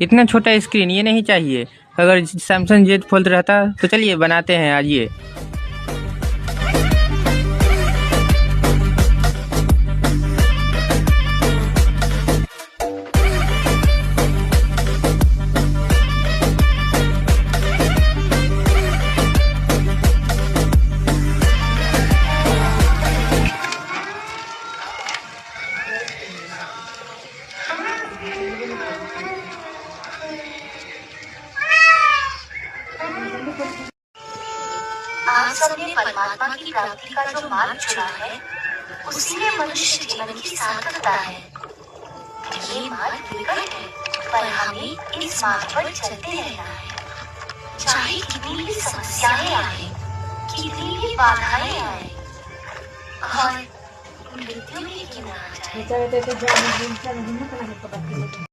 इतना छोटा स्क्रीन ये नहीं चाहिए। अगर सैमसंग Z फोल्ड रहता तो चलिए बनाते हैं आज ये। आप सबने परमात्मा की प्राप्ति का जो मार्ग चुना है, उसी में मनुष्य जीवन की सार्थकता है। ये मार्ग विकट है, पर हमें इस मार्ग पर चलते रहना है। चाहे कितनी भी समस्याएं आए, कितनी भी बाधाएं आए, और मृत्यु भी क्यों ना आ जाए।